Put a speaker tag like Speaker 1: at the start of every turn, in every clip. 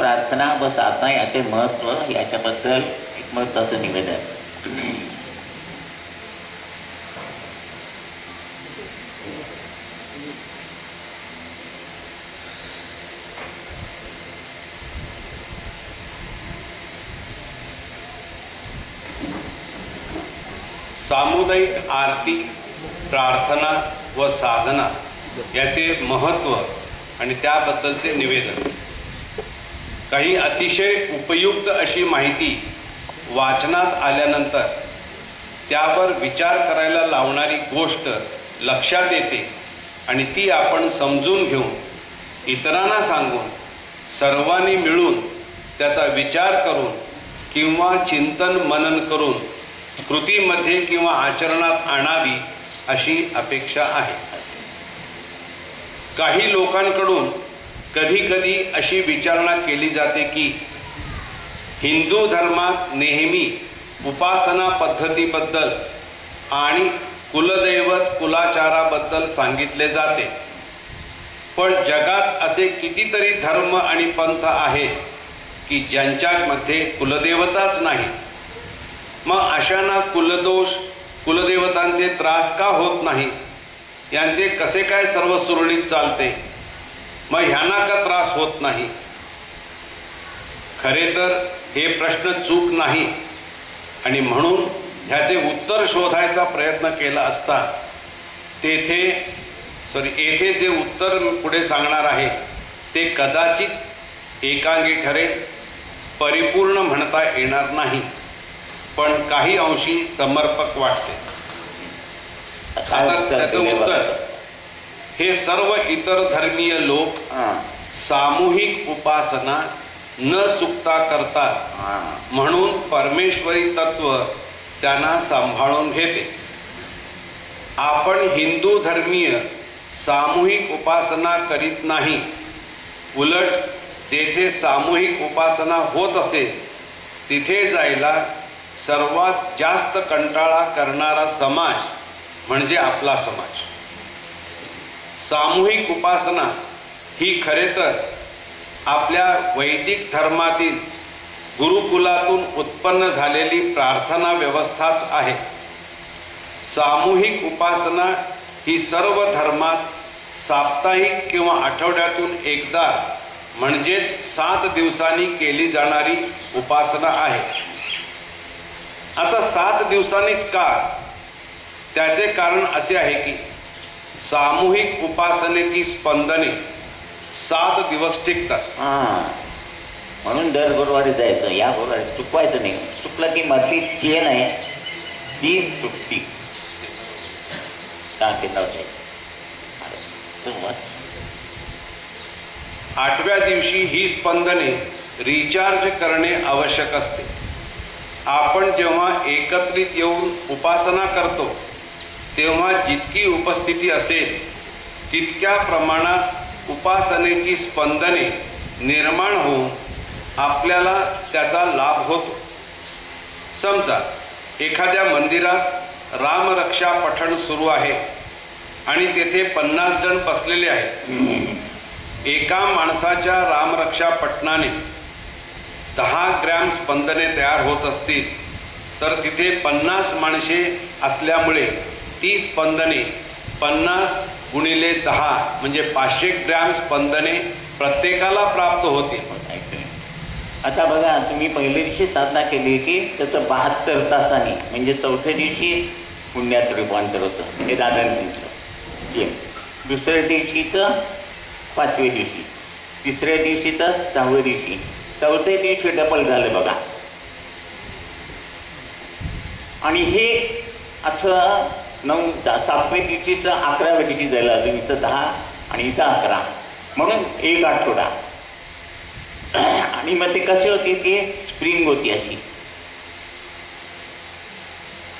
Speaker 1: प्रार्थना व साधना याचे महत्त्व याच्याबद्दल एक महत्त्वाचं निवेदन.
Speaker 2: सामुदायिक आरती, प्रार्थना व साधना याचे महत्त्व आणि त्याबद्दलचे निवेदन. काही अतिशय उपयुक्त अशी माहिती वाचनात आल्यानंतर त्यावर विचार करायला लावणारी गोष्ट लक्षात येते आणि ती आपण समजून घेऊन इतरांना सांगून सर्वांनी मिळून त्याचा विचार करून किंवा चिंतन मनन करून कृतीमध्ये किंवा आचरणात आणावी अशी अपेक्षा आहे. काही लोकांकडून कधी अशी विचारणा केली जाते की हिंदू धर्मात नेहमी उपासना पद्धतीबद्दल आणि कुलदैवत कुलाचाराबद्दल सांगितले जाते, पण जगात असे कितीतरी धर्म आणि पंथ आहेत की ज्यांच्यामध्ये कुलदेवताच नाही. मग अशांना कुलदोष कुलदेवतांचे त्रास का होत नाही? यांचे कसे काय सर्व सुरळीत चालते? मग ह्यांना का त्रास होत नाही? खरे तर हे प्रश्न चूक नाही आणि म्हणून ह्याचे उत्तर शोधायचा प्रयत्न केला असता येथे जे उत्तर पुढे सांगणार आहे ते कदाचित एकांगी ठरेल, परिपूर्ण म्हणता येणार नाही, पण काही अंशी समर्पक वाटते. आता त्याचं उत्तर हे सर्व इतर धर्मीय लोक सामूहिक उपासना न चुकता करतात म्हणून परमेश्वरी तत्व त्यांना सांभाळून घेते. आपण हिंदू धर्मीय सामूहिक उपासना करीत नाही. उलट जेथे सामूहिक उपासना होत असेल तिथे जायला सर्वात जास्त कंटाळा करणारा समाज म्हणजे आपला समाज. सामूहिक उपासना ही खरे तर आपल्या वैदिक धर्मातील गुरुकुलातून उत्पन्न झालेली प्रार्थना व्यवस्थाच आहे. सामूहिक उपासना ही सर्व धर्मात साप्ताहिक किंवा आठवड्यातून एकदा म्हणजेच 7 दिवसांनी केली जाणारी उपासना आहे. आता 7 दिवसांनीच का? त्याचे कारण असे आहे की सामूहिक उपासनेची स्पंदने 7 दिवस टिकतात.
Speaker 1: म्हणून दर गुरुवारी जायचं, या गुरुवारी चुकवायचं नाही. चुकलं की मधली चेन आहे ती सुटती.
Speaker 2: आठव्या दिवशी ही स्पंदने रिचार्ज करणे आवश्यक असते. आपण जेव्हा एकत्रित येऊन उपासना करतो तेव्हा जितकी उपस्थिती असेल तितक्या प्रमाणात उपासनेची स्पंदने निर्माण होऊन आपल्याला त्याचा लाभ होतो. समजा एखाद्या मंदिरात रामरक्षा पठण सुरू आहे आणि तेथे 50 जण बसलेले आहेत. एका माणसाच्या रामरक्षा पठणाने 10 ग्रॅम स्पंदने तयार होत असतील तर तिथे 50 माणसे असल्यामुळे ती स्पंदने 50 गुणिले 10 म्हणजे 500 ग्रॅम स्पंदने प्रत्येकाला प्राप्त होते.
Speaker 1: आता बघा, तुम्ही पहिल्या दिवशी साधना केली की त्याचं 72 तासांनी म्हणजे चौथ्या दिवशी पुण्यात रूपांतर होतं. हे दादांचं. दुसऱ्या दिवशीचं 5व्या दिवशी, तिसऱ्या दिवशीचं 6व्या दिवशी, चौथ्या दिवशी डबल झालं बघा. आणि हे असं 7व्या दिवशीचं 11व्या दिवशी जायला अजून इथं 10 आणि इथं 11 म्हणून 1 आठवडा. आणि मग ते कसे होते की स्प्रिंग होती अशी.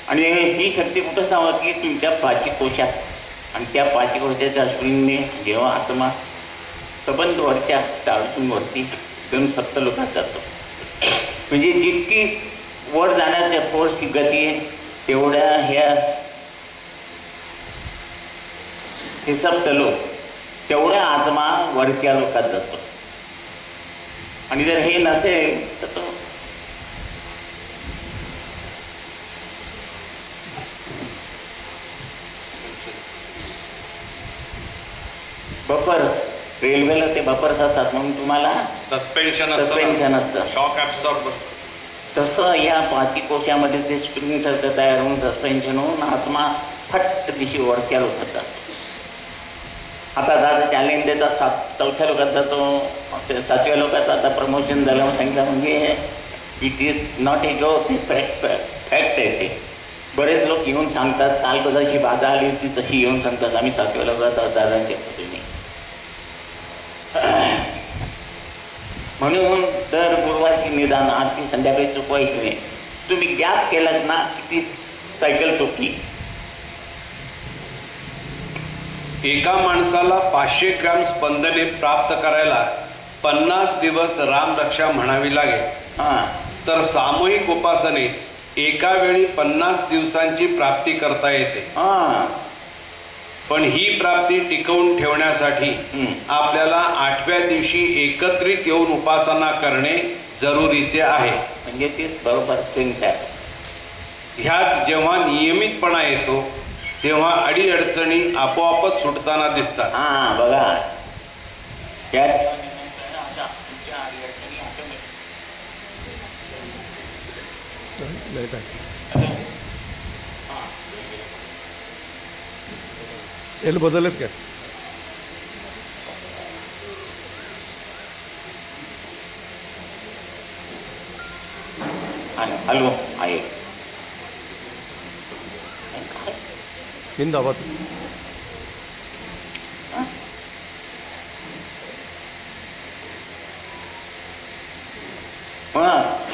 Speaker 1: आणि ही शक्ती कुठं सांगत की तुमच्या पाचीकोशात आणि त्या पाचीकोशाच्या स्प्रिंगने जेव्हा आत्मा सबंध वरच्या टाळून वरती एकदम सप्त लोकात जातो. म्हणजे जितकी वर जाण्याच्या फोर्सची गती आहे तेवढ्या हे सप्त लोक तेवढ्या आत्मा वरच्या लोकात जातो. आणि जर हे नसेल तर तो बफर, रेल्वेला ते बफर्स असतात म्हणून तुम्हाला
Speaker 2: सस्पेन्शन
Speaker 1: असतं.
Speaker 2: Shock absorber.
Speaker 1: तसं या पाठीकोशामध्ये ते स्प्रिंग सारखं तयार होऊन सस्पेन्शन होऊन आत्मा फट दिशी वरच्या लोकांचा. आता दादा चॅलेंज देतात 4थ्या लोकांचा, तो 7व्या लोकांचा आता प्रमोशन झालं सांगितलं. म्हणजे it is not a joke, fact आहे ते. बरेच लोक येऊन सांगतात काल कदाची बाधा आली होती तशी येऊन सांगतात आम्ही 7व्या लोकांचा दादांच्या पद्धतीने. म्हणून दर गुरुवारची निदान आरती संध्याकाळी चुकवायची नाही. तुम्ही गॅप केलात ना किती सायकल चुकली.
Speaker 2: एका माणसाला 500 ग्रॅम स्पंदने प्राप्त करायला 50 दिवस रामरक्षा म्हणावी लागेल. तर सामूहिक उपासने एका वेळी 50 दिवसांची प्राप्ती करता येते. पण ही प्राप्ती टिकवून ठेवण्यासाठी आपल्याला 8व्या दिवशी एकत्रित येऊन उपासना करणे जरुरीचे आहे.
Speaker 1: म्हणजे ते बरोबर
Speaker 2: ह्यात जेव्हा नियमितपणा येतो तेव्हा अडीअडचणी आपोआपच सुटताना दिसतात.
Speaker 1: बघा
Speaker 3: सेल बदलत काय?
Speaker 1: हॅलो आहे
Speaker 3: हिंदाबाद.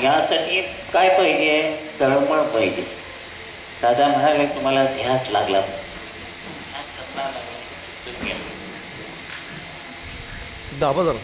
Speaker 1: यासाठी काय पाहिजे? तळमळ पाहिजे. दादा म्हणाले तुम्हाला ध्यास लागला.
Speaker 3: दाबा जरा.